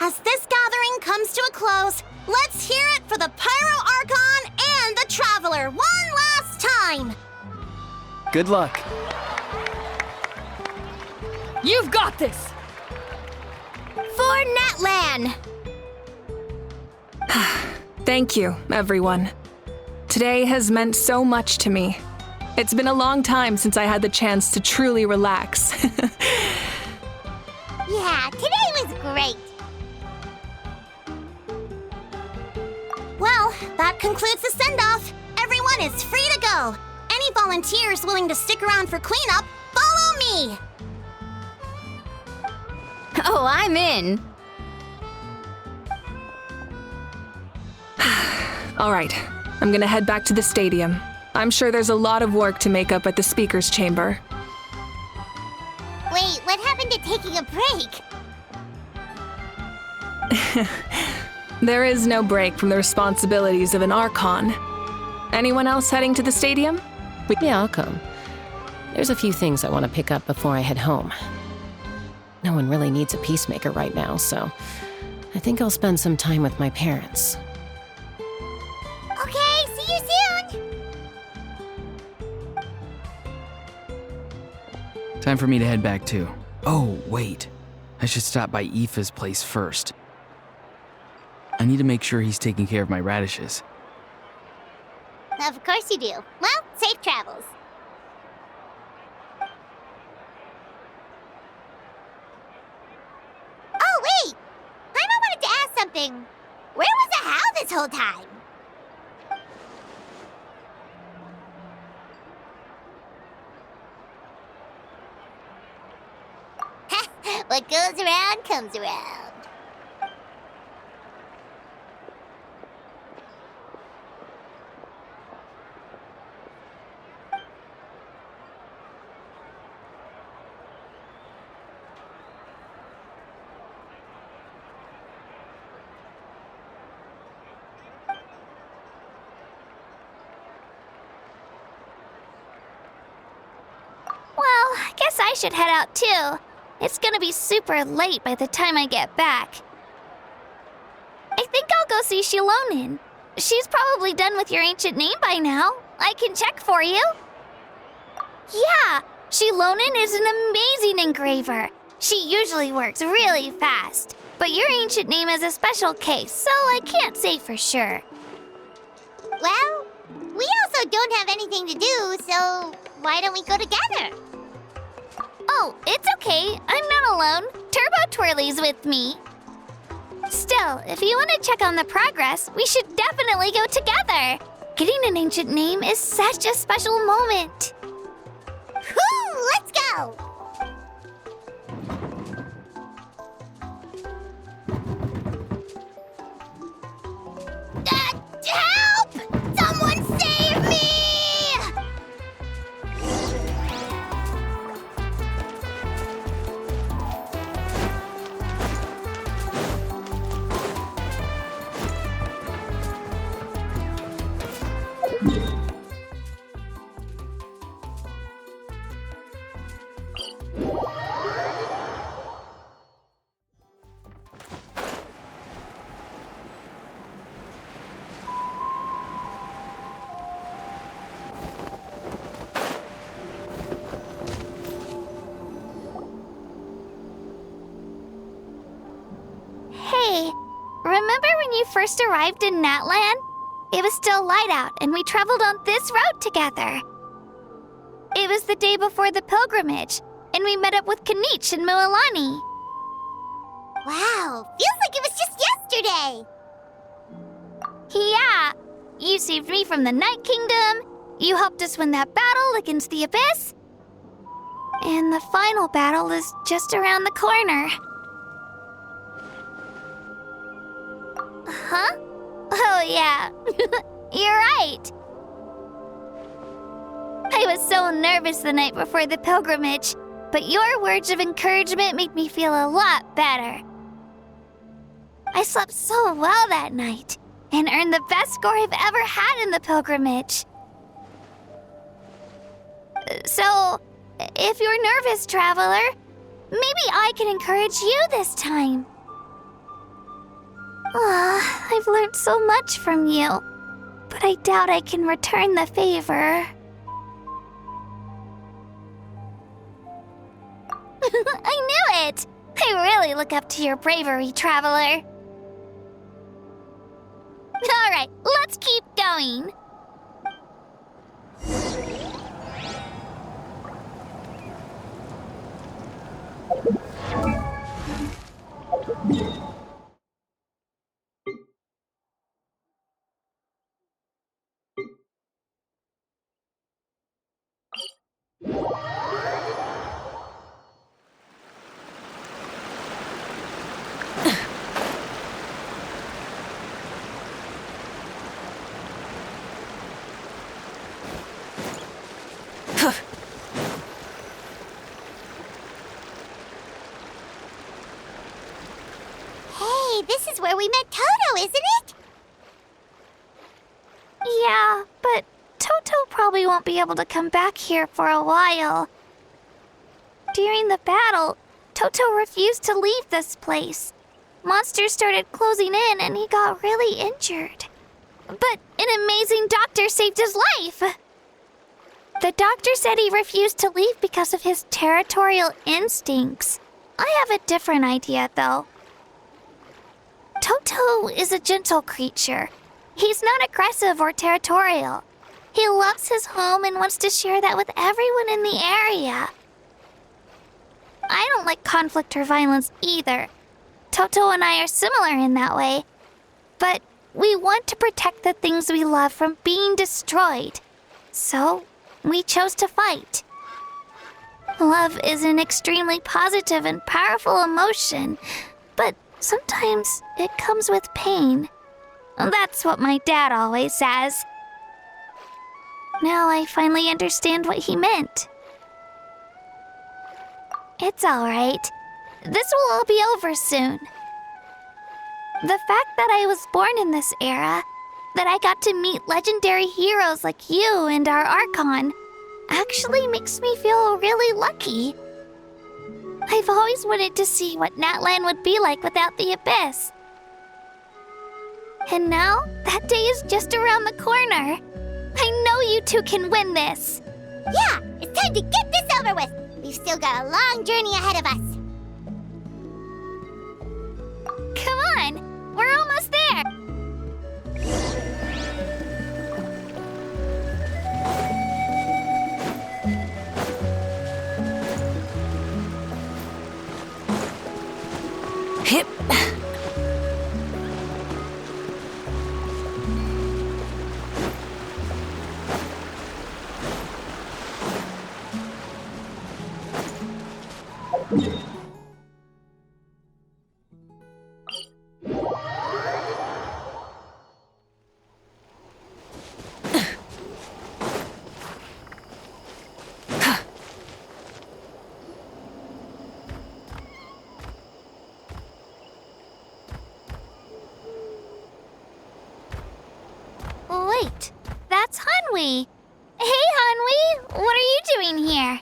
As this gathering comes to a close, let's hear it for the Pyro Archon and the Traveler one last time! Good luck. You've got this! For Netlan! Thank you, everyone. Today has meant so much to me. It's been a long time since I had the chance to truly relax. Yeah, today was great! Well, that concludes the send-off. Everyone is free to go. Any volunteers willing to stick around for cleanup, follow me! Oh, I'm in! All right, I'm gonna head back to the stadium. I'm sure there's a lot of work to make up at the speaker's chamber. Wait, what happened to taking a break? There is no break from the responsibilities of an Archon. Anyone else heading to the stadium? Yeah, I'll come. There's a few things I want to pick up before I head home. No one really needs a peacemaker right now, so I think I'll spend some time with my parents. Okay, see you soon! Time for me to head back too. Oh, wait. I should stop by Aoife's place first. I need to make sure he's taking care of my radishes. Of course you do. Well, safe travels. Oh, wait! I wanted to ask something. Where was the How this whole time? What goes around comes around. Well, I guess I should head out too. It's gonna be super late by the time I get back. I think I'll go see Shilonin. She's probably done with your ancient name by now. I can check for you. Yeah, Shilonin is an amazing engraver. She usually works really fast. But your ancient name is a special case, so I can't say for sure. Well, we also don't have anything to do, so why don't we go together? Oh, it's okay. I'm not alone. Turbo Twirly's with me. Still, if you want to check on the progress, we should definitely go together. Getting an ancient name is such a special moment. Whoo! Let's go! Help! Someone save me! Hey, remember when you first arrived in Natlan? It was still light out, and we traveled on this road together. It was the day before the pilgrimage, and we met up with Kanich and Mualani. Wow, feels like it was just yesterday. Yeah, you saved me from the Night Kingdom, you helped us win that battle against the Abyss, and the final battle is just around the corner. Huh? Oh, yeah. You're right. I was so nervous the night before the pilgrimage, but your words of encouragement made me feel a lot better. I slept so well that night and earned the best score I've ever had in the pilgrimage. So, if you're nervous, traveler, maybe I can encourage you this time. I've learned so much from you, but I doubt I can return the favor. I knew it! I really look up to your bravery, traveler. Alright, let's keep going. Hey, this is where we met Toto, isn't it? Yeah, but Toto probably won't be able to come back here for a while. During the battle, Toto refused to leave this place. Monsters started closing in and he got really injured. But an amazing doctor saved his life! The doctor said he refused to leave because of his territorial instincts. I have a different idea, though. Toto is a gentle creature. He's not aggressive or territorial. He loves his home and wants to share that with everyone in the area. I don't like conflict or violence either. Toto and I are similar in that way. But we want to protect the things we love from being destroyed. So, we chose to fight. Love is an extremely positive and powerful emotion, but sometimes it comes with pain. That's what my dad always says. Now I finally understand what he meant. It's alright. This will all be over soon. The fact that I was born in this era, that I got to meet legendary heroes like you and our Archon, actually makes me feel really lucky. I've always wanted to see what Natlan would be like without the Abyss. And now, that day is just around the corner. I know you two can win this. Yeah, it's time to get this over with. We've still got a long journey ahead of us. Come on, we're almost there. Hip. Wait, that's Hanwi. Hey, Hanwi, what are you doing here?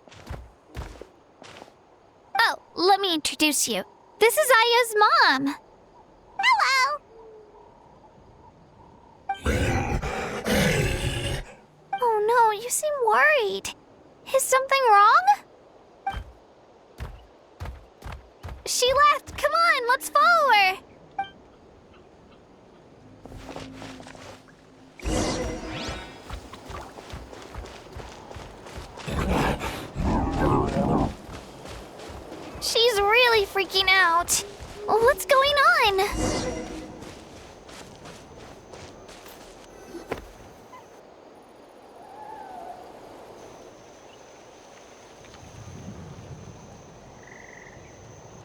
Oh, let me introduce you. This is Aya's mom. Hello! Oh no, you seem worried. Is something wrong? She left. Come on, let's follow her. She's really freaking out. What's going on?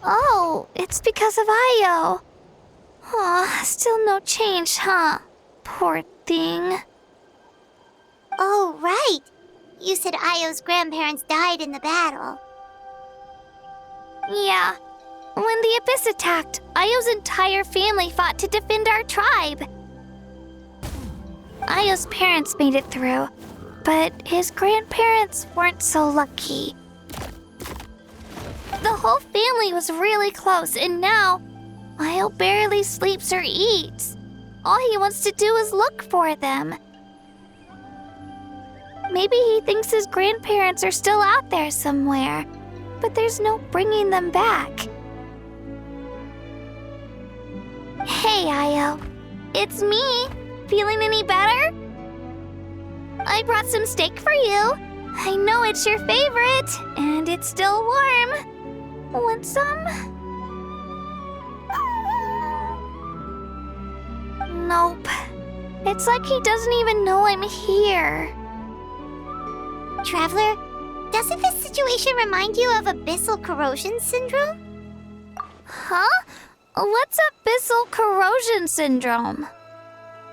Oh, it's because of Io. Aw, still no change, huh? Poor thing. Oh, right. You said Io's grandparents died in the battle. Yeah. When the Abyss attacked, Io's entire family fought to defend our tribe. Io's parents made it through, but his grandparents weren't so lucky. The whole family was really close, and now Io barely sleeps or eats. all he wants to do is look for them. Maybe he thinks his grandparents are still out there somewhere, but there's no bringing them back. Hey, Io. It's me. Feeling any better? I brought some steak for you. I know it's your favorite, and it's still warm. Want some? Nope. It's like he doesn't even know I'm here. Traveler, doesn't this situation remind you of abyssal corrosion syndrome? Huh? What's abyssal corrosion syndrome?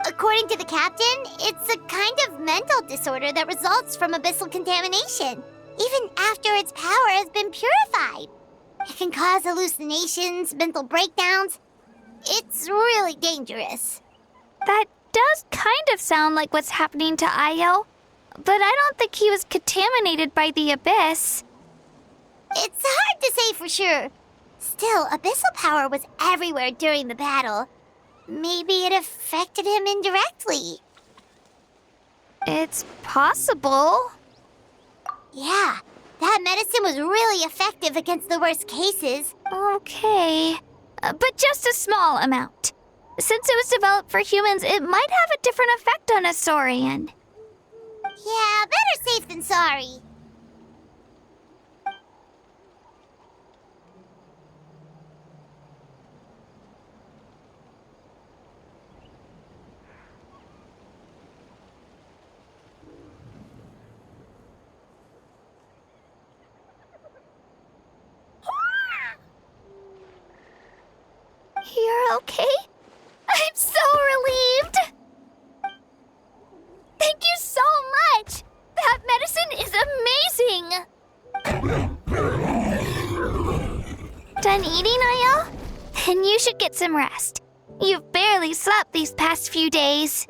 According to the captain, it's a kind of mental disorder that results from abyssal contamination, even after its power has been purified. It can cause hallucinations, mental breakdowns. It's really dangerous. That does kind of sound like what's happening to Io, but I don't think he was contaminated by the abyss. It's hard to say for sure. Still, abyssal power was everywhere during the battle. Maybe it affected him indirectly. It's possible. Yeah, that medicine was really effective against the worst cases. Okay, but just a small amount. Since it was developed for humans, it might have a different effect on a Saurian. Yeah, better safe than sorry. You're okay? I'm so relieved! Thank you so much! That medicine is amazing! Done eating, Io? Then you should get some rest. You've barely slept these past few days.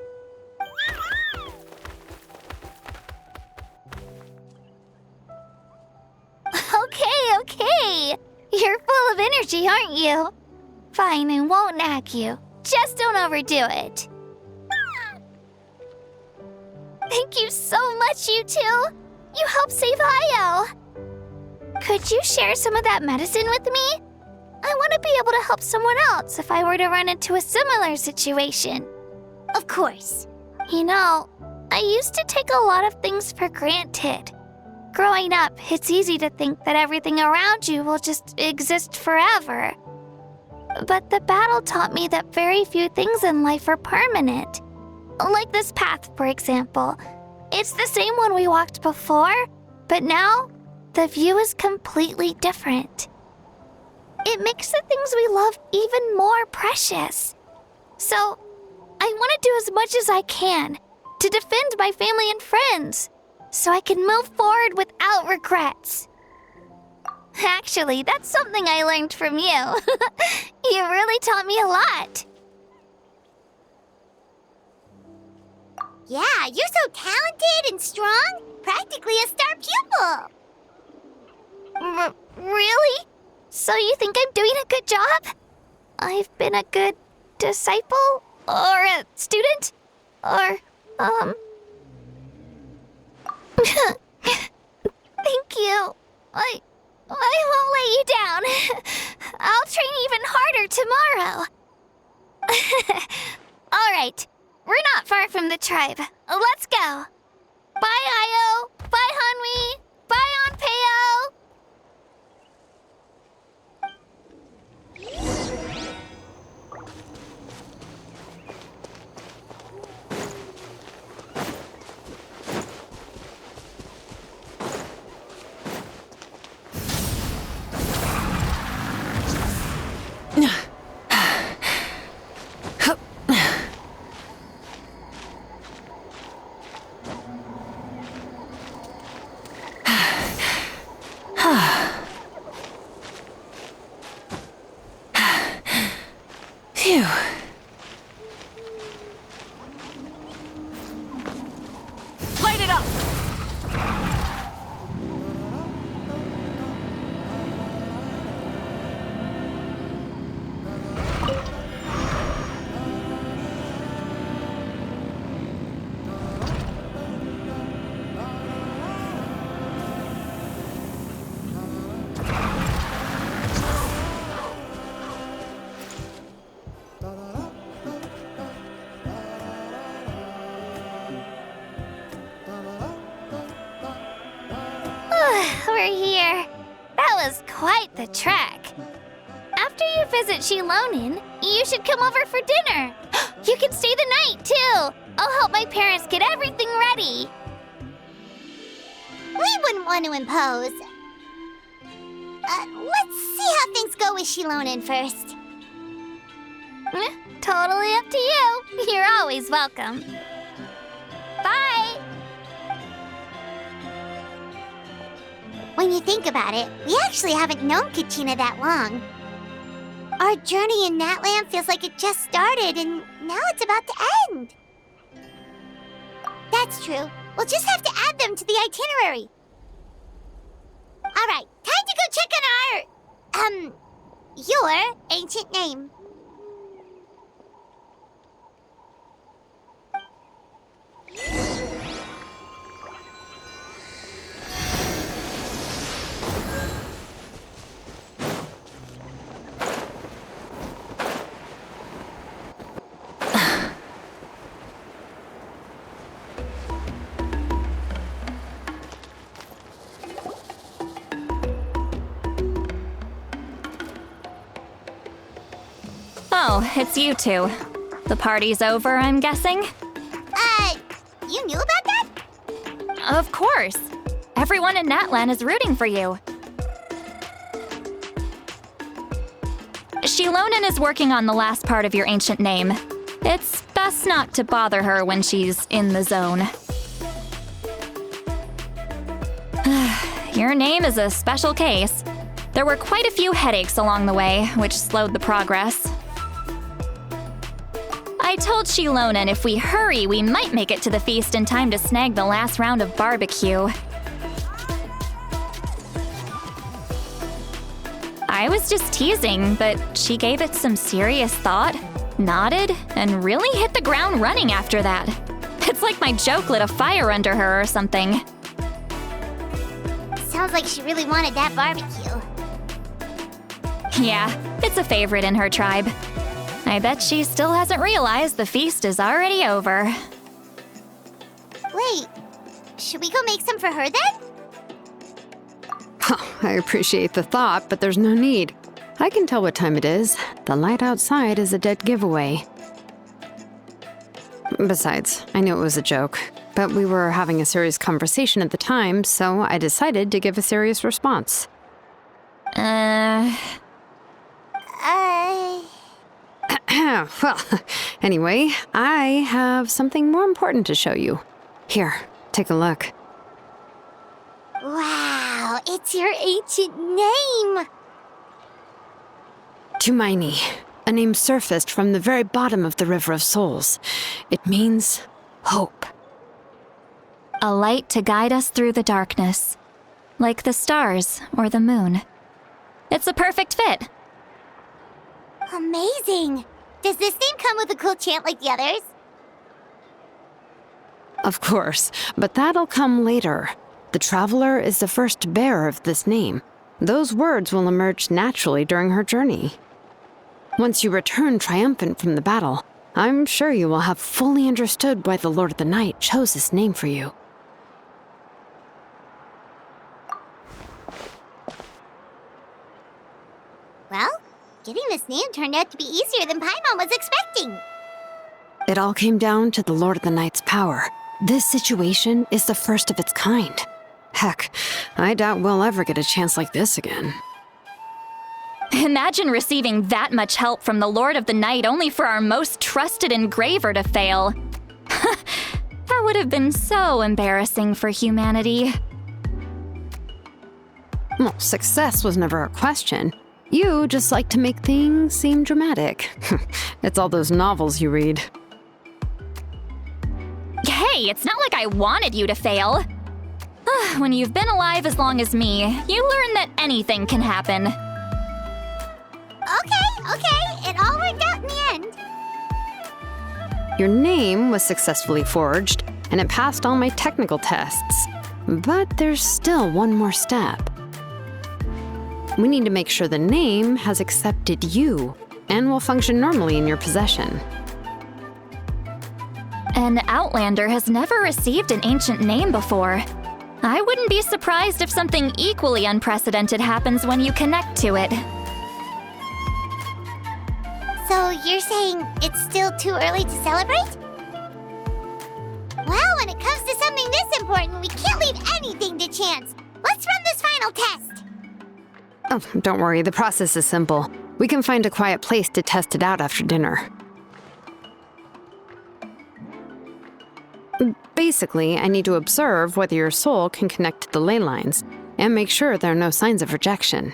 Okay. You're full of energy, aren't you? Fine, I won't nag you. Just don't overdo it. Thank you so much, you two. You helped save Io. Could you share some of that medicine with me? I want to be able to help someone else if I were to run into a similar situation. Of course. You know, I used to take a lot of things for granted. Growing up, it's easy to think that everything around you will just exist forever. But the battle taught me that very few things in life are permanent. Like this path, for example. It's the same one we walked before, but now the view is completely different. It makes the things we love even more precious. So, I want to do as much as I can to defend my family and friends, so I can move forward without regrets. Actually, that's something I learned from you. You really taught me a lot. Yeah, you're so talented and strong. Practically a star pupil. Really? So you think I'm doing a good job? I've been a good disciple? Or a student? Or, Thank you. I won't let you down. I'll train even harder tomorrow. All right. We're not far from the tribe. Let's go. Bye, Io. Bye, Hanwi. Bye, Onpeo. Phew. Light it up! we're here. That was quite the trek. After you visit Shilonin, you should come over for dinner. You can stay the night, too. I'll help my parents get everything ready. We wouldn't want to impose. Let's see how things go with Shilonin first. Totally up to you. You're always welcome. Bye. When you think about it, we actually haven't known Katina that long. Our journey in Natland feels like it just started, and now it's about to end. That's true. We'll just have to add them to the itinerary. All right, time to go check on your ancient name. Oh, it's you two. The party's over, I'm guessing? You knew about that? Of course. Everyone in Natlan is rooting for you. Shilonin is working on the last part of your ancient name. It's best not to bother her when she's in the zone. Your name is a special case. There were quite a few headaches along the way, which slowed the progress. I told Shilonin if we hurry, we might make it to the feast in time to snag the last round of barbecue. I was just teasing, but she gave it some serious thought, nodded, and really hit the ground running after that. It's like my joke lit a fire under her or something. Sounds like she really wanted that barbecue. Yeah, it's a favorite in her tribe. I bet she still hasn't realized the feast is already over. Wait, should we go make some for her then? I appreciate the thought, but there's no need. I can tell what time it is. The light outside is a dead giveaway. Besides, I knew it was a joke, but we were having a serious conversation at the time, so I decided to give a serious response. Well, anyway, I have something more important to show you. Here, take a look. Wow, it's your ancient name! Tumaini, a name surfaced from the very bottom of the River of Souls. It means hope. A light to guide us through the darkness, like the stars or the moon. It's a perfect fit. Amazing! Does this name come with a cool chant like the others? Of course, but that'll come later. The Traveler is the first bearer of this name. Those words will emerge naturally during her journey. Once you return triumphant from the battle, I'm sure you will have fully understood why the Lord of the Night chose this name for you. Well, getting this name turned out to be easier than Paimon was expecting. It all came down to the Lord of the Night's power. This situation is the first of its kind. Heck, I doubt we'll ever get a chance like this again. Imagine receiving that much help from the Lord of the Night only for our most trusted engraver to fail. That would have been so embarrassing for humanity. Well, success was never a question. You just like to make things seem dramatic. It's all those novels you read. Hey, it's not like I wanted you to fail. When you've been alive as long as me, you learn that anything can happen. Okay, it all worked out in the end. Your name was successfully forged, and it passed all my technical tests. But there's still one more step. We need to make sure the name has accepted you, and will function normally in your possession. An Outlander has never received an ancient name before. I wouldn't be surprised if something equally unprecedented happens when you connect to it. So you're saying it's still too early to celebrate? Well, when it comes to something this important, we can't leave anything to chance. Let's run this final test. Oh, don't worry, the process is simple. We can find a quiet place to test it out after dinner. Basically, I need to observe whether your soul can connect to the ley lines, and make sure there are no signs of rejection.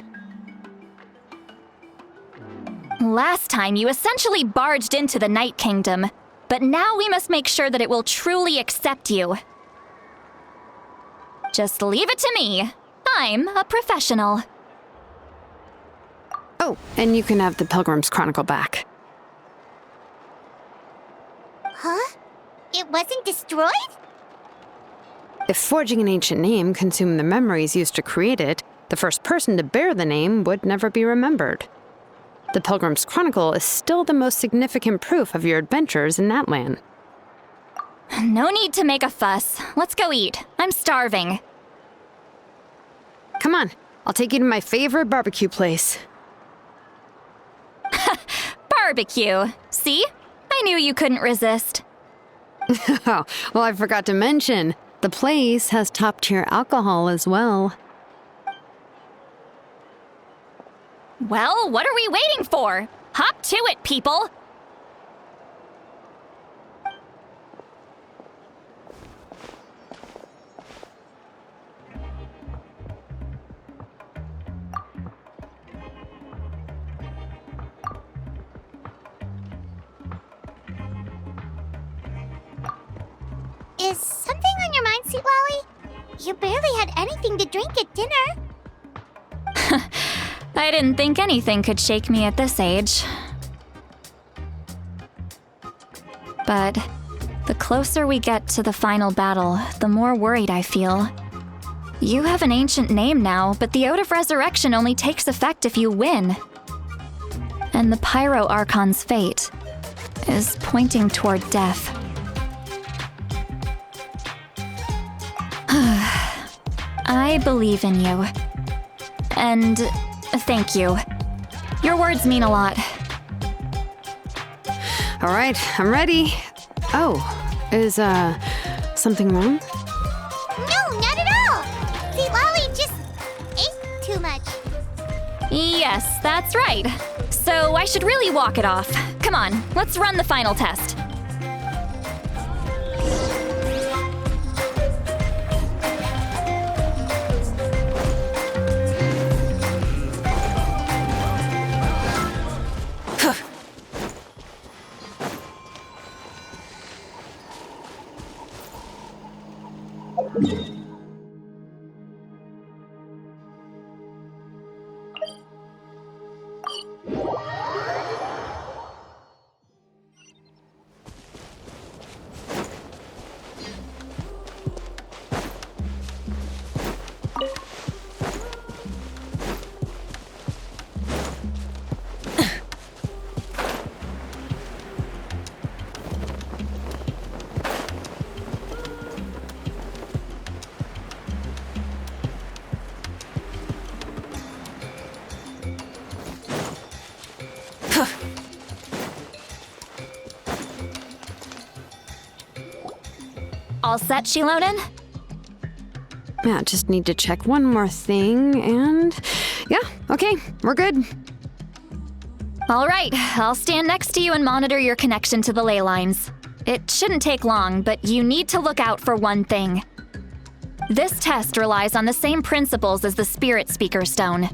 Last time, you essentially barged into the Night Kingdom, but now we must make sure that it will truly accept you. Just leave it to me. I'm a professional. Oh, and you can have the Pilgrim's Chronicle back. Huh? It wasn't destroyed? If forging an ancient name consumed the memories used to create it, the first person to bear the name would never be remembered. The Pilgrim's Chronicle is still the most significant proof of your adventures in that land. No need to make a fuss. Let's go eat. I'm starving. Come on, I'll take you to my favorite barbecue place. Barbecue. See? I knew you couldn't resist. Oh, well, I forgot to mention, the place has top-tier alcohol as well. Well, what are we waiting for? Hop to it, people! Is something on your mind, Sweet Lolly? You barely had anything to drink at dinner. I didn't think anything could shake me at this age. But the closer we get to the final battle, the more worried I feel. You have an ancient name now, but the Ode of Resurrection only takes effect if you win. And the Pyro Archon's fate is pointing toward death. I believe in you. And thank you. Your words mean a lot. All right, I'm ready. Oh, is, something wrong? No, not at all! Sweet Lolly just ate too much. Yes, that's right. So I should really walk it off. Come on, let's run the final test. All set, Shilonen? Yeah, just need to check one more thing, and yeah, okay, we're good. All right, I'll stand next to you and monitor your connection to the ley lines. It shouldn't take long, but you need to look out for one thing. This test relies on the same principles as the Spirit Speaker Stone.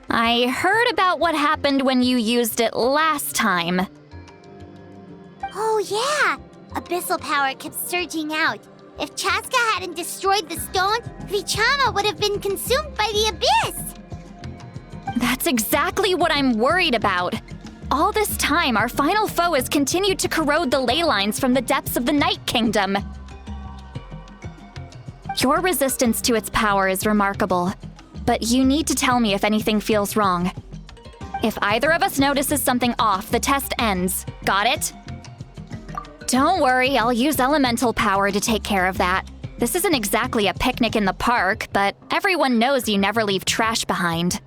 I heard about what happened when you used it last time. Oh yeah! Abyssal power kept surging out. If Chaska hadn't destroyed the stone, Vichama would have been consumed by the abyss! That's exactly what I'm worried about. All this time, our final foe has continued to corrode the ley lines from the depths of the Night Kingdom. Your resistance to its power is remarkable, but you need to tell me if anything feels wrong. If either of us notices something off, the test ends. Got it? Don't worry, I'll use elemental power to take care of that. This isn't exactly a picnic in the park, but everyone knows you never leave trash behind.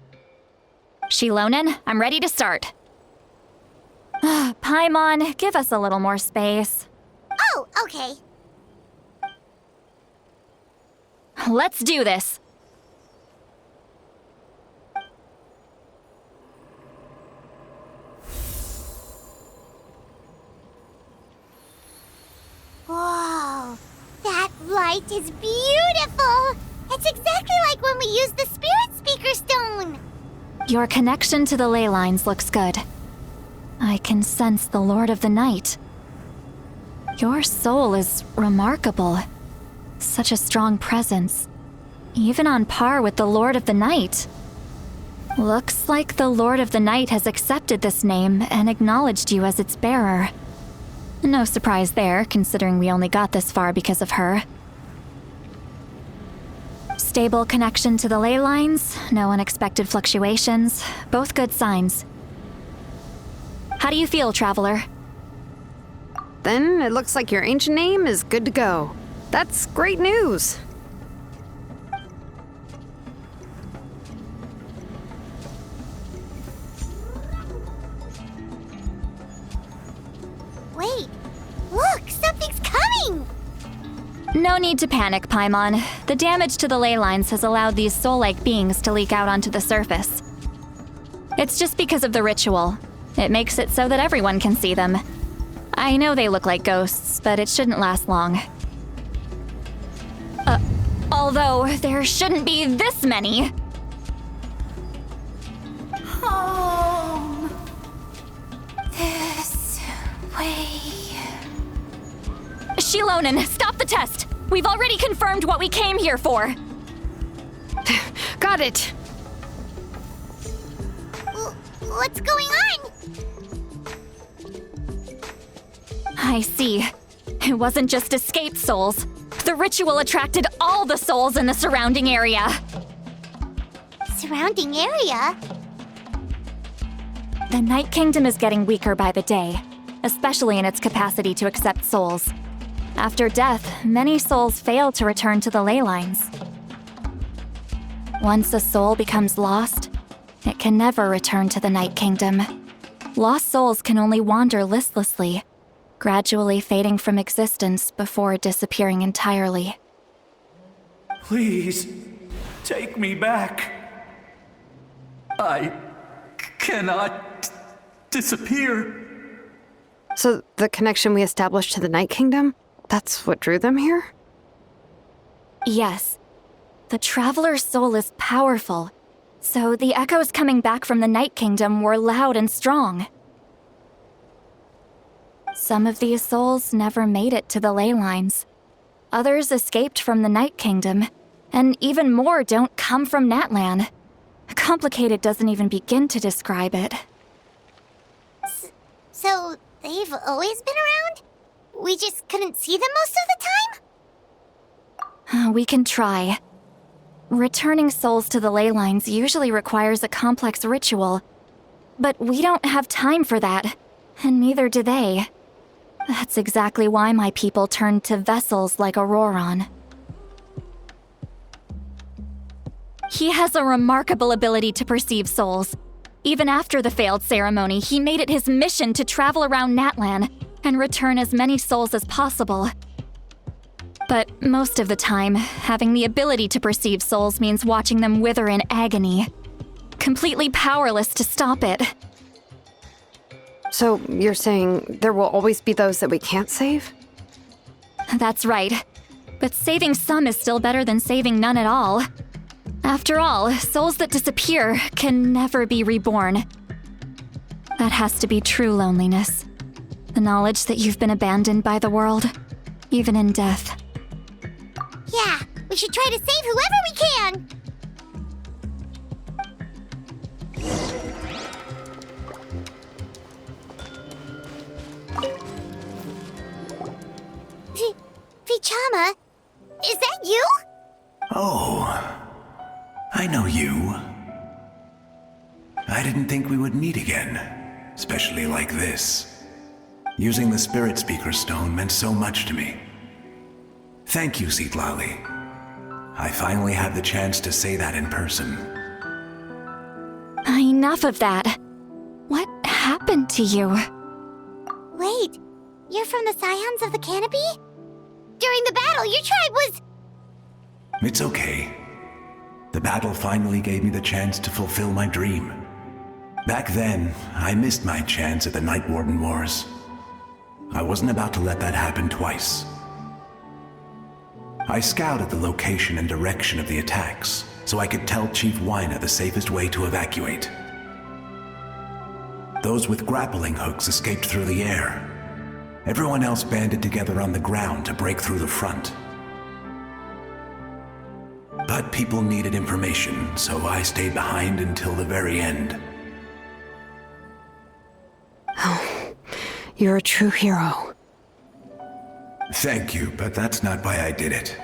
Shilonen, I'm ready to start. Paimon, give us a little more space. Oh, okay. Let's do this. Whoa, that light is beautiful! It's exactly like when we used the Spirit Speaker Stone! Your connection to the ley lines looks good. I can sense the Lord of the Night. Your soul is remarkable. Such a strong presence. Even on par with the Lord of the Night. Looks like the Lord of the Night has accepted this name and acknowledged you as its bearer. No surprise there, considering we only got this far because of her. Stable connection to the ley lines, no unexpected fluctuations, both good signs. How do you feel, Traveler? Then it looks like your ancient name is good to go. That's great news. Wait, look, something's coming! No need to panic, Paimon. The damage to the ley lines has allowed these soul-like beings to leak out onto the surface. It's just because of the ritual. It makes it so that everyone can see them. I know they look like ghosts, but it shouldn't last long. Although there shouldn't be this many. Home. This way. Shilonen, stop the test! We've already confirmed what we came here for. Got it. What's going on? I see. It wasn't just escaped souls. The ritual attracted all the souls in the surrounding area. Surrounding area? The Night Kingdom is getting weaker by the day, especially in its capacity to accept souls. After death, many souls fail to return to the ley lines. Once a soul becomes lost, it can never return to the Night Kingdom. Lost souls can only wander listlessly, gradually fading from existence before disappearing entirely. Please, take me back. I cannot disappear. So the connection we established to the Night Kingdom, that's what drew them here? Yes. The Traveler's soul is powerful, so the echoes coming back from the Night Kingdom were loud and strong. Some of these souls never made it to the ley lines. Others escaped from the Night Kingdom, and even more don't come from Natlan. Complicated doesn't even begin to describe it. So, they've always been around? We just couldn't see them most of the time? We can try. Returning souls to the ley lines usually requires a complex ritual, but we don't have time for that, and neither do they. That's exactly why my people turned to vessels like Auroron. He has a remarkable ability to perceive souls. Even after the failed ceremony, he made it his mission to travel around Natlan and return as many souls as possible. But most of the time, having the ability to perceive souls means watching them wither in agony, completely powerless to stop it. So you're saying there will always be those that we can't save? That's right. But saving some is still better than saving none at all. After all, souls that disappear can never be reborn. That has to be true loneliness. The knowledge that you've been abandoned by the world, even in death. Yeah, we should try to save whoever we can! Vichama, is that you? Oh, I know you. I didn't think we would meet again, especially like this. Using the Spirit Speaker Stone meant so much to me. Thank you, Zitlali. I finally had the chance to say that in person. Enough of that. What happened to you? Wait, you're from the Scions of the Canopy? During the battle, your tribe was... It's okay. The battle finally gave me the chance to fulfill my dream. Back then, I missed my chance at the Night Warden Wars. I wasn't about to let that happen twice. I scouted the location and direction of the attacks, so I could tell Chief Wyna the safest way to evacuate. Those with grappling hooks escaped through the air. Everyone else banded together on the ground to break through the front. But people needed information, so I stayed behind until the very end. Oh, you're a true hero. Thank you, but that's not why I did it.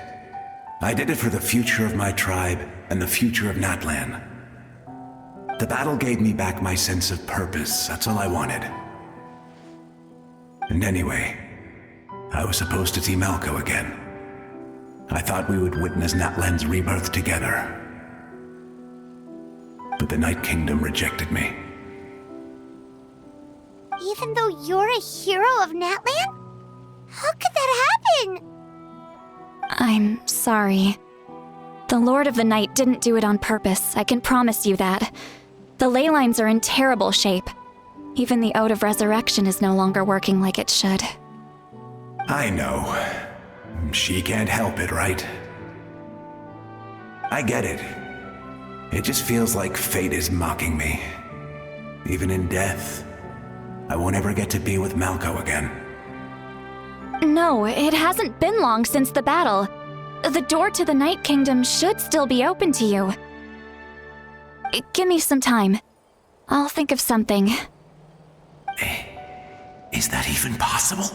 I did it for the future of my tribe and the future of Natlan. The battle gave me back my sense of purpose, that's all I wanted. And anyway, I was supposed to see Malco again. I thought we would witness Natlan's rebirth together. But the Night Kingdom rejected me. Even though you're a hero of Natlan? How could that happen? I'm sorry. The Lord of the Night didn't do it on purpose, I can promise you that. The ley lines are in terrible shape. Even the Ode of Resurrection is no longer working like it should. I know. She can't help it, right? I get it. It just feels like fate is mocking me. Even in death, I won't ever get to be with Malco again. No, it hasn't been long since the battle. The door to the Night Kingdom should still be open to you. Give me some time. I'll think of something. Is that even possible?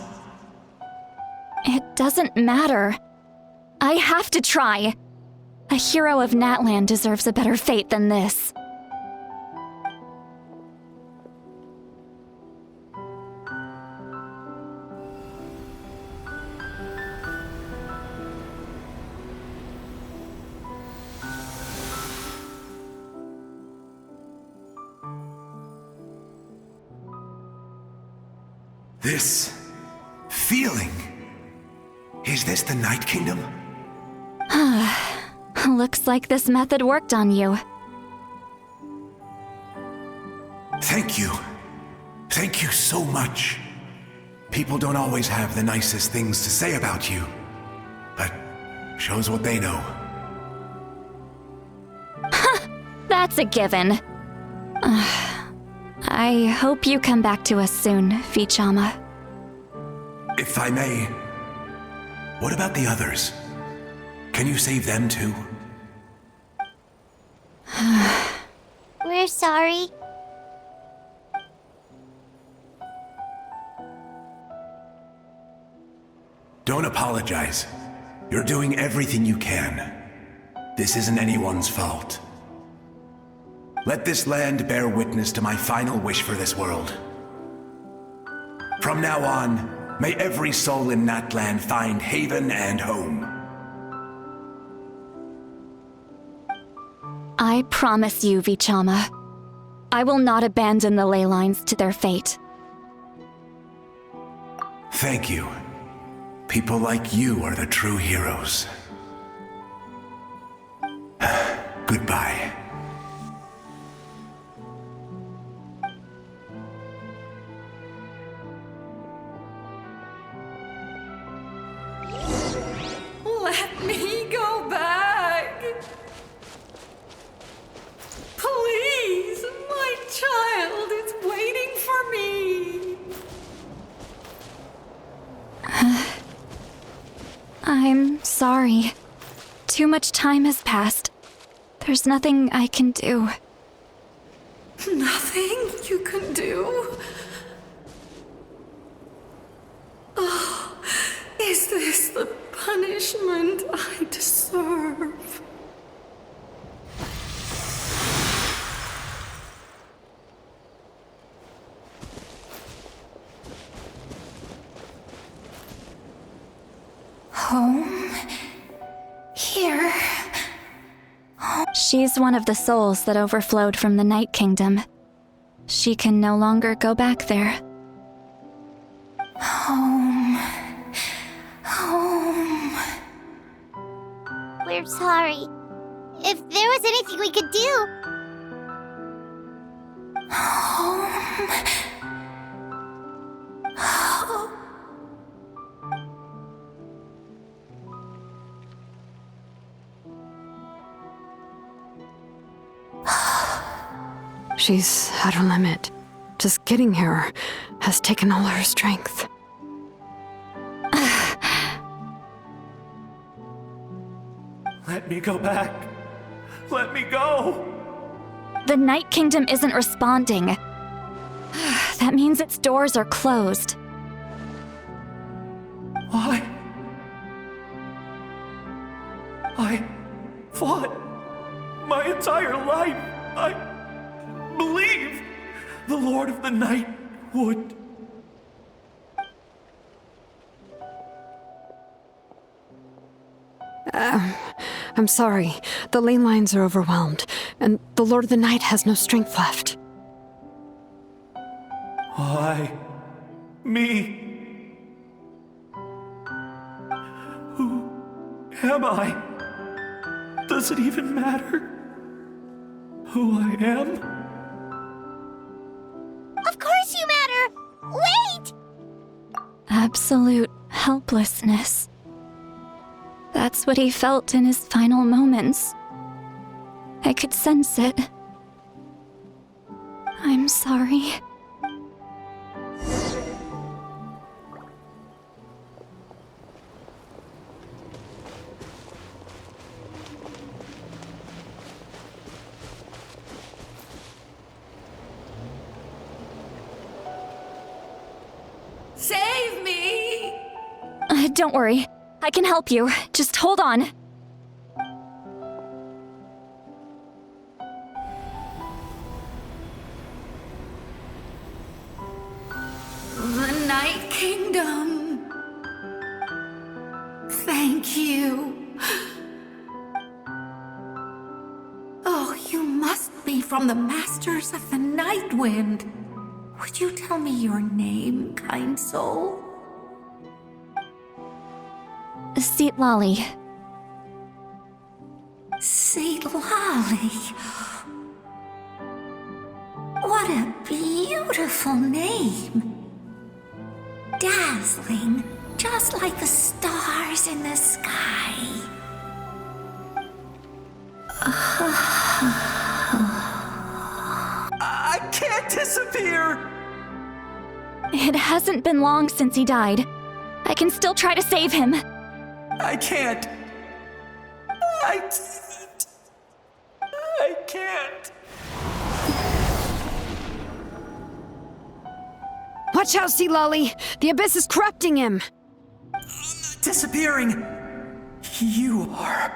It doesn't matter. I have to try. A hero of Natlan deserves a better fate than this. This feeling. Is this the Night Kingdom? Looks like this method worked on you. Thank you. Thank you so much. People don't always have the nicest things to say about you, but shows what they know. That's a given. I hope you come back to us soon, Vichama. If I may, what about the others? Can you save them too? We're sorry. Don't apologize. You're doing everything you can. This isn't anyone's fault. Let this land bear witness to my final wish for this world. From now on, may every soul in Natlan find haven and home. I promise you, Vichama. I will not abandon the ley lines to their fate. Thank you. People like you are the true heroes. Goodbye. Let me go back. Please, my child is waiting for me. I'm sorry. Too much time has passed. There's nothing I can do. Nothing you can do? Oh, is this the punishment I deserve? Home She's one of the souls that overflowed from the Night Kingdom. She can no longer go back there. Home. Home. We're sorry. If there was anything we could do... Home. She's at her limit. Just getting here has taken all her strength. Let me go back. Let me go. The Night Kingdom isn't responding. That means its doors are closed. Why? I fought my entire life. I believed the Lord of the Night would. I'm sorry. The ley lines are overwhelmed, and the Lord of the Night has no strength left. Why? Me? Who am I? Does it even matter who I am? Of course you matter! Wait! Absolute helplessness. That's what he felt in his final moments. I could sense it. I'm sorry. Save me! Don't worry. I can help you. Just hold on. The Night Kingdom. Thank you. Oh, you must be from the Masters of the Night Wind. Would you tell me your name, kind soul? Seat Lolly. Saint Lolly. What a beautiful name. Dazzling, just like the stars in the sky. I can't disappear! It hasn't been long since he died. I can still try to save him. I can't. I can't. Watch out, Sea Lolly! The Abyss is corrupting him! Disappearing. You are.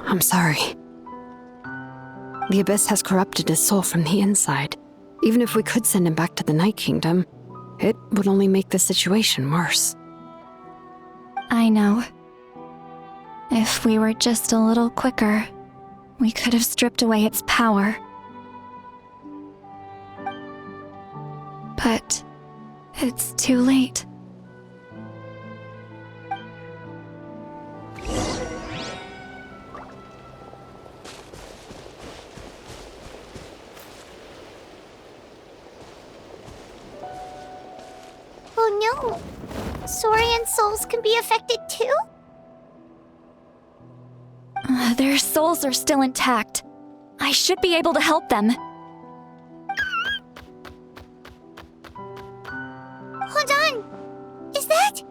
I'm sorry. The Abyss has corrupted his soul from the inside. Even if we could send him back to the Night Kingdom, it would only make the situation worse. I know. If we were just a little quicker, we could have stripped away its power. But it's too late. Oh no! Saurian souls can be affected too? Their souls are still intact. I should be able to help them. Hold on! Is that...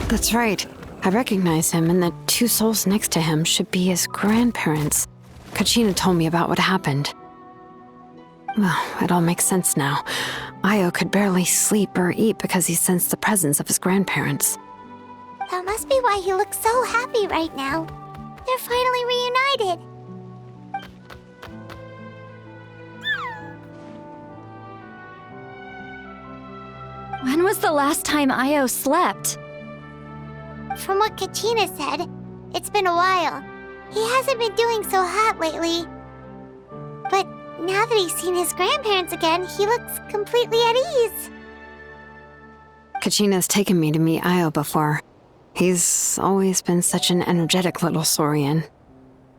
That's right. I recognize him, and the two souls next to him should be his grandparents. Kachina told me about what happened. Well, it all makes sense now. Io could barely sleep or eat because he sensed the presence of his grandparents. That must be why he looks so happy right now. They're finally reunited. When was the last time Io slept? From what Kachina said, it's been a while. He hasn't been doing so hot lately. But now that he's seen his grandparents again, he looks completely at ease. Kachina's taken me to meet Io before. He's always been such an energetic little saurian.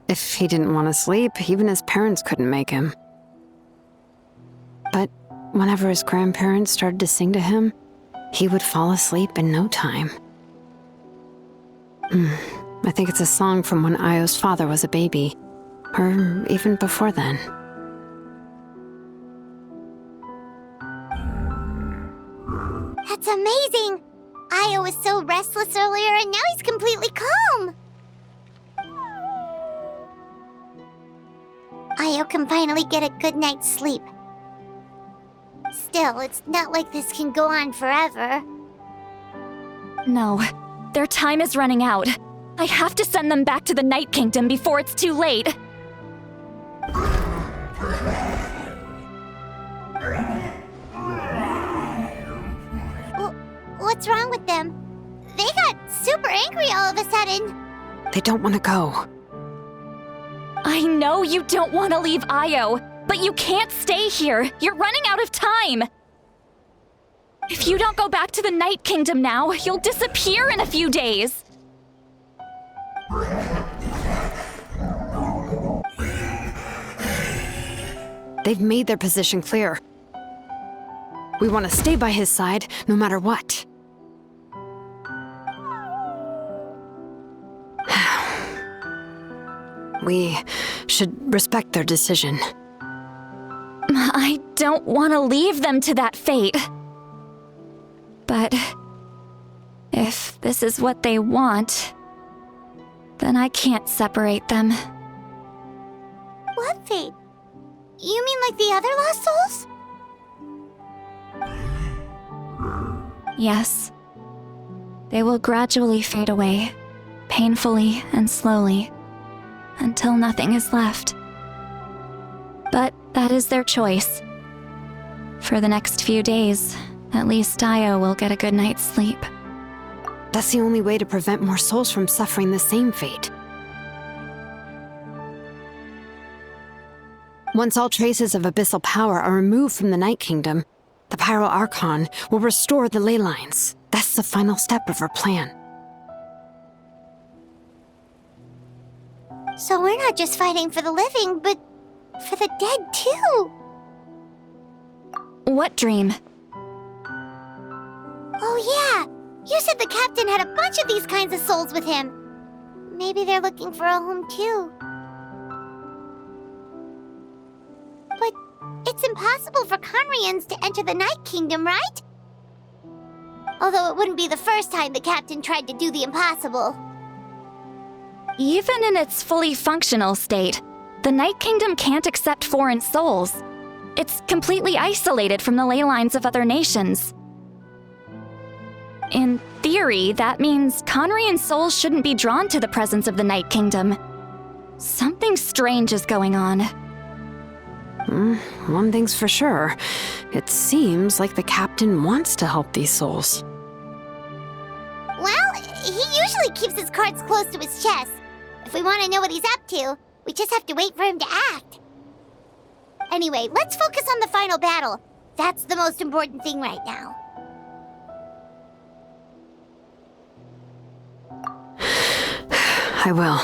If he didn't want to sleep, even his parents couldn't make him. But whenever his grandparents started to sing to him, he would fall asleep in no time. I think it's a song from when Io's father was a baby, or even before then. That's amazing! Io was so restless earlier and now he's completely calm! Io can finally get a good night's sleep. Still, it's not like this can go on forever. No, their time is running out. I have to send them back to the Night Kingdom before it's too late. What's wrong with them? They got super angry all of a sudden. They don't want to go. I know you don't want to leave Io, but you can't stay here. You're running out of time. If you don't go back to the Night Kingdom now, you'll disappear in a few days. They've made their position clear. We want to stay by his side, no matter what. We should respect their decision. I don't want to leave them to that fate. But if this is what they want, then I can't separate them. What fate? You mean like the other lost souls? Yes. They will gradually fade away, painfully and slowly, until nothing is left. But that is their choice. For the next few days, at least Io will get a good night's sleep. That's the only way to prevent more souls from suffering the same fate. Once all traces of abyssal power are removed from the Night Kingdom, the Pyro Archon will restore the ley lines. That's the final step of our plan. So we're not just fighting for the living, but for the dead too. What dream? Oh yeah, you said the captain had a bunch of these kinds of souls with him. Maybe they're looking for a home too. But it's impossible for Conrians to enter the Night Kingdom, right? Although it wouldn't be the first time the captain tried to do the impossible. Even in its fully functional state, the Night Kingdom can't accept foreign souls. It's completely isolated from the ley lines of other nations. In theory, that means Conrian souls shouldn't be drawn to the presence of the Night Kingdom. Something strange is going on. One thing's for sure. It seems like the captain wants to help these souls. Well, he usually keeps his cards close to his chest. If we want to know what he's up to, we just have to wait for him to act. Anyway, let's focus on the final battle. That's the most important thing right now. I will.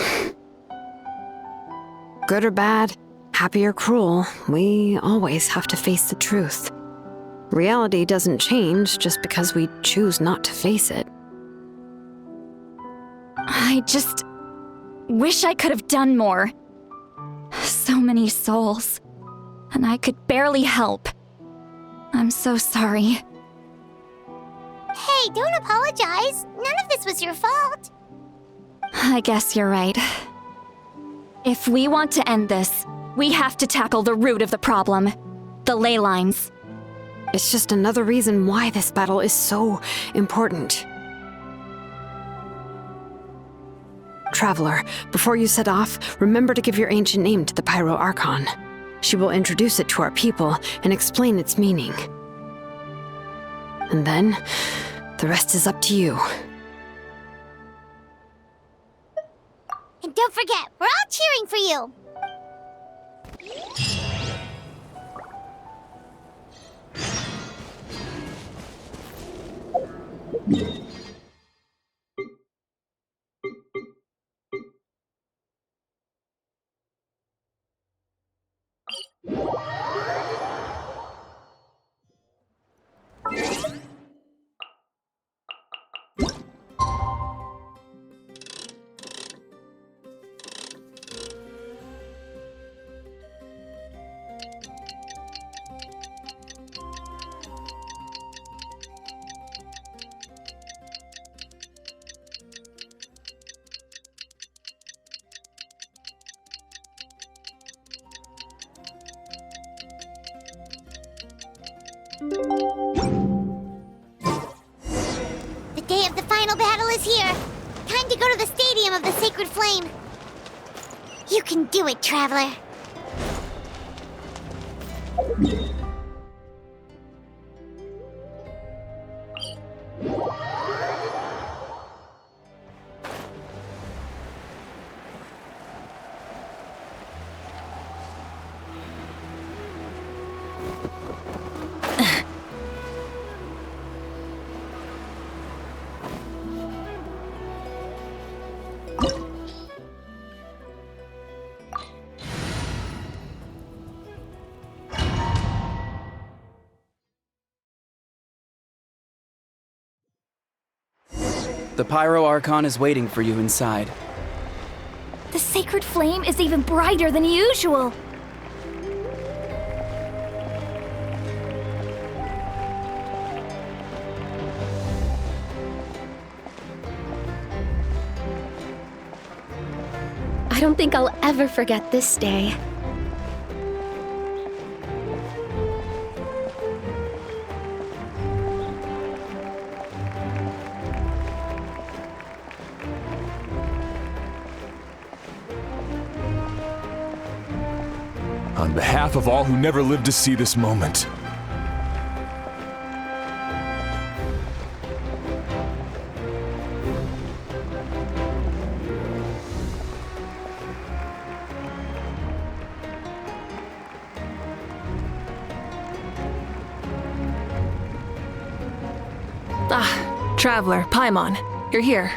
Good or bad, happy or cruel, we always have to face the truth. Reality doesn't change just because we choose not to face it. I just wish I could have done more. So many souls, and I could barely help. I'm so sorry. Hey, don't apologize. None of this was your fault. I guess you're right. If we want to end this, we have to tackle the root of the problem, the ley lines. It's just another reason why this battle is so important. Traveler, before you set off, remember to give your ancient name to the Pyro Archon. She will introduce it to our people and explain its meaning. And then, the rest is up to you. And don't forget, we're all cheering for you! The day of the final battle is here. Time to go to the Stadium of the Sacred Flame. You can do it, Traveler. The Pyro Archon is waiting for you inside. The sacred flame is even brighter than usual. I don't think I'll ever forget this day. On behalf of all who never lived to see this moment. Traveler, Paimon, you're here.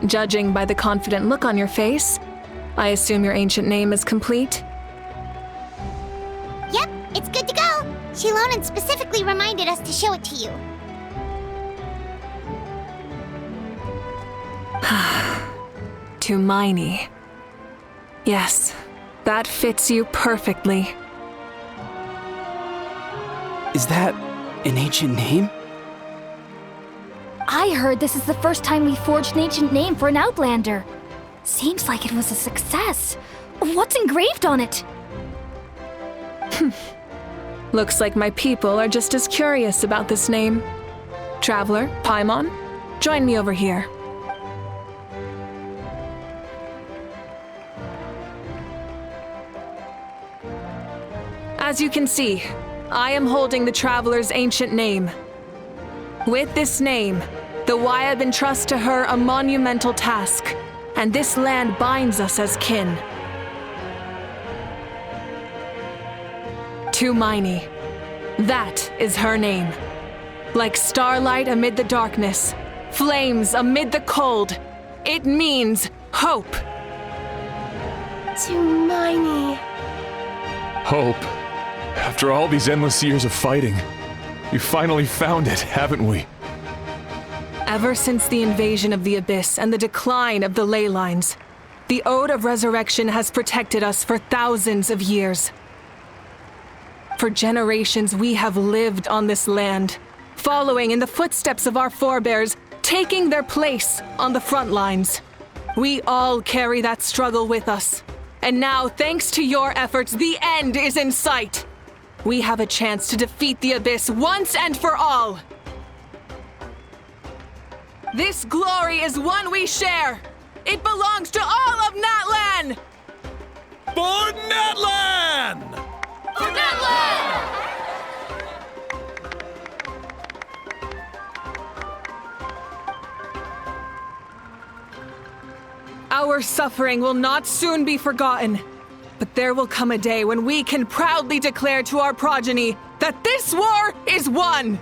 Judging by the confident look on your face, I assume your ancient name is complete? Yep, it's good to go. Shilonen specifically reminded us to show it to you. Tumaini. Yes, that fits you perfectly. Is that an ancient name? I heard this is the first time we forged an ancient name for an Outlander. Seems like it was a success. What's engraved on it? Looks like my people are just as curious about this name. Traveler, Paimon, join me over here. As you can see, I am holding the Traveler's ancient name. With this name, the Wyab entrusts to her a monumental task, and this land binds us as kin. Tumaini. That is her name. Like starlight amid the darkness, flames amid the cold, it means hope. Tumaini. Hope. After all these endless years of fighting, we finally found it, haven't we? Ever since the invasion of the Abyss and the decline of the ley lines, the Ode of Resurrection has protected us for thousands of years. For generations, we have lived on this land, following in the footsteps of our forebears, taking their place on the front lines. We all carry that struggle with us. And now, thanks to your efforts, the end is in sight. We have a chance to defeat the Abyss once and for all. This glory is one we share. It belongs to all of Natlan! For Natlan! For Natlan! Our suffering will not soon be forgotten, but there will come a day when we can proudly declare to our progeny that this war is won!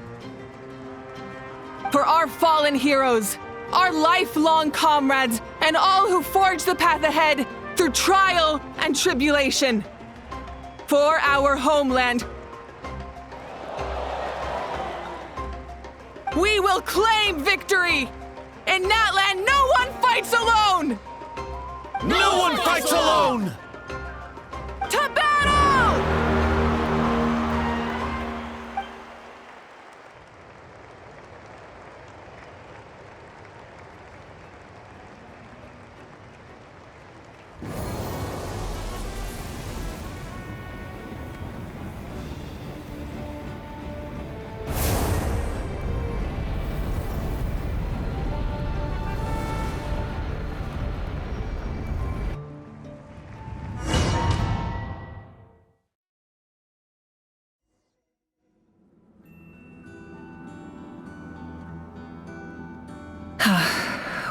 For our fallen heroes, our lifelong comrades, and all who forge the path ahead through trial and tribulation. For our homeland, we will claim victory! In Natlan, no one fights alone! No one fights alone! To battle!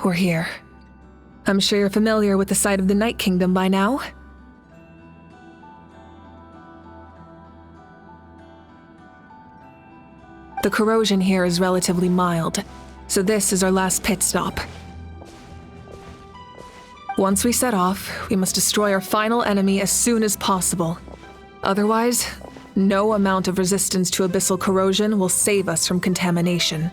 We're here. I'm sure you're familiar with the site of the Night Kingdom by now. The corrosion here is relatively mild, so this is our last pit stop. Once we set off, we must destroy our final enemy as soon as possible. Otherwise, no amount of resistance to abyssal corrosion will save us from contamination.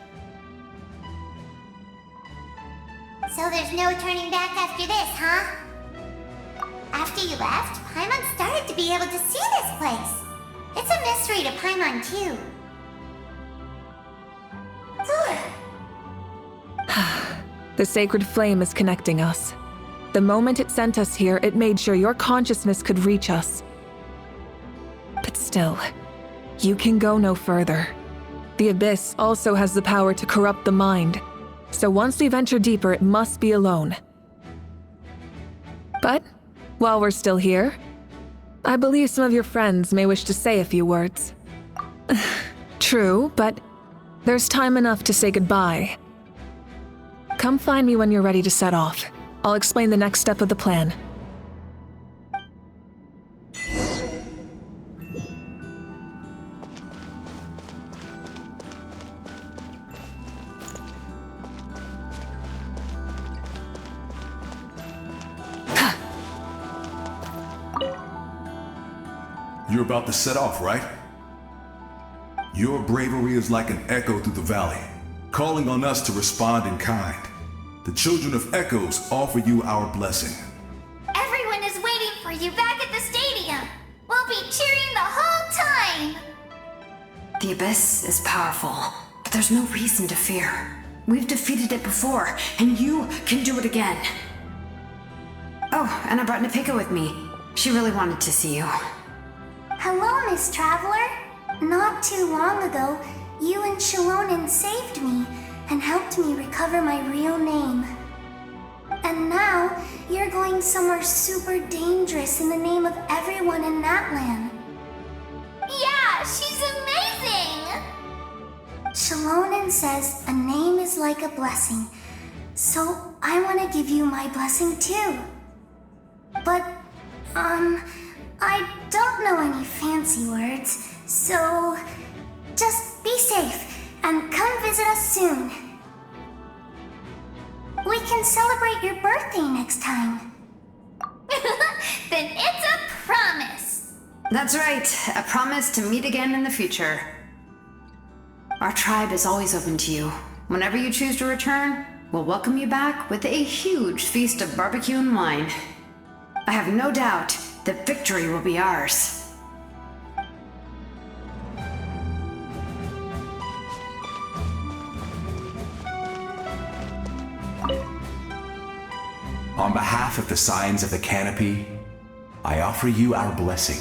So there's no turning back after this, huh? After you left, Paimon started to be able to see this place. It's a mystery to Paimon, too. The sacred flame is connecting us. The moment it sent us here, it made sure your consciousness could reach us. But still, you can go no further. The Abyss also has the power to corrupt the mind, so once we venture deeper, it must be alone. But, while we're still here, I believe some of your friends may wish to say a few words. True, but there's time enough to say goodbye. Come find me when you're ready to set off. I'll explain the next step of the plan. You're about to set off, right? Your bravery is like an echo through the valley, calling on us to respond in kind. The children of Echoes offer you our blessing. Everyone is waiting for you back at the stadium. We'll be cheering the whole time. The Abyss is powerful, but there's no reason to fear. We've defeated it before, and you can do it again. Oh, and I brought Nepika with me. She really wanted to see you. Hello, Miss Traveler. Not too long ago, you and Shalonen saved me and helped me recover my real name. And now, you're going somewhere super dangerous in the name of everyone in Natlan. Yeah, she's amazing! Shalonen says a name is like a blessing, so I want to give you my blessing too. But, I don't know any fancy words, so just be safe and come visit us soon. We can celebrate your birthday next time. Then it's a promise. That's right, a promise to meet again in the future. Our tribe is always open to you. Whenever you choose to return, we'll welcome you back with a huge feast of barbecue and wine. I have no doubt that victory will be ours. On behalf of the Signs of the Canopy, I offer you our blessing.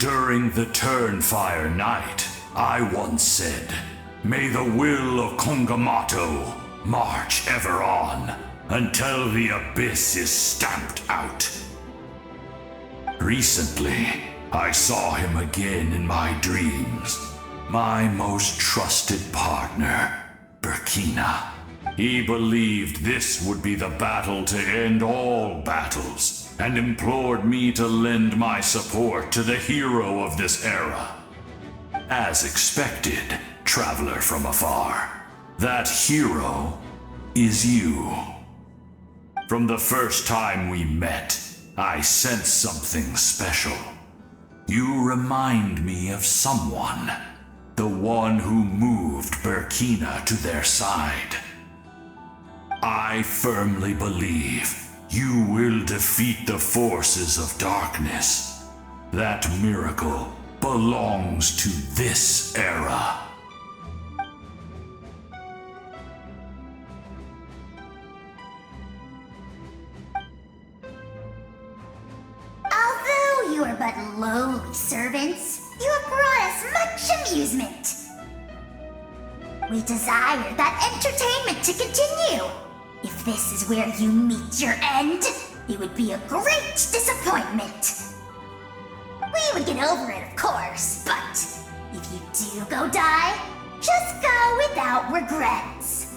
During the Turnfire Night, I once said, "May the will of Kongamato march ever on until the abyss is stamped out." Recently, I saw him again in my dreams. My most trusted partner, Burkina. He believed this would be the battle to end all battles, and implored me to lend my support to the hero of this era. As expected, traveler from afar, that hero is you. From the first time we met, I sensed something special. You remind me of someone, the one who moved Burkina to their side. I firmly believe you will defeat the forces of darkness. That miracle belongs to this era. Although you are but lowly servants, you have brought us much amusement. We desire that entertainment to continue. If this is where you meet your end, it would be a great disappointment. We would get over it, of course, but if you do go die, just go without regrets.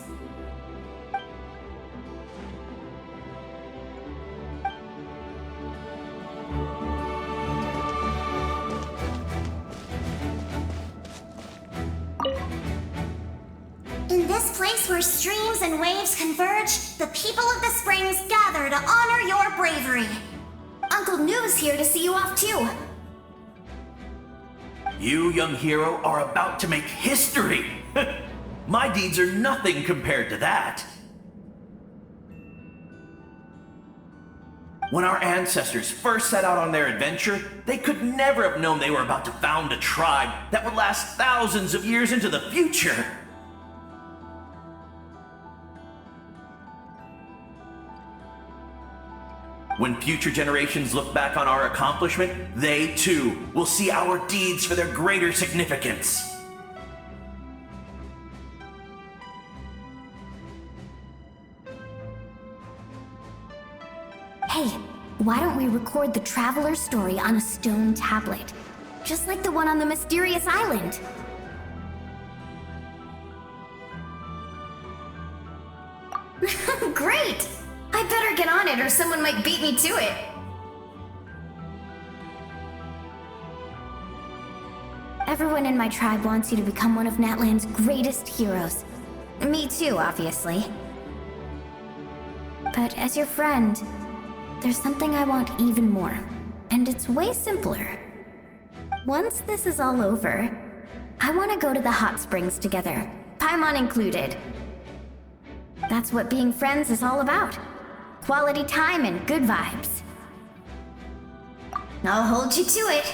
In this place where streams and waves converge, the people of the springs gather to honor your bravery. Uncle Noo's here to see you off too. You, young hero, are about to make history! My deeds are nothing compared to that. When our ancestors first set out on their adventure, they could never have known they were about to found a tribe that would last thousands of years into the future. When future generations look back on our accomplishment, they too will see our deeds for their greater significance. Hey, why don't we record the traveler's story on a stone tablet? Just like the one on the mysterious island. Great! I better get on it or someone might beat me to it. Everyone in my tribe wants you to become one of Natlan's greatest heroes. Me too, obviously. But as your friend, there's something I want even more. And it's way simpler. Once this is all over, I want to go to the hot springs together, Paimon included. That's what being friends is all about. Quality time and good vibes. I'll hold you to it.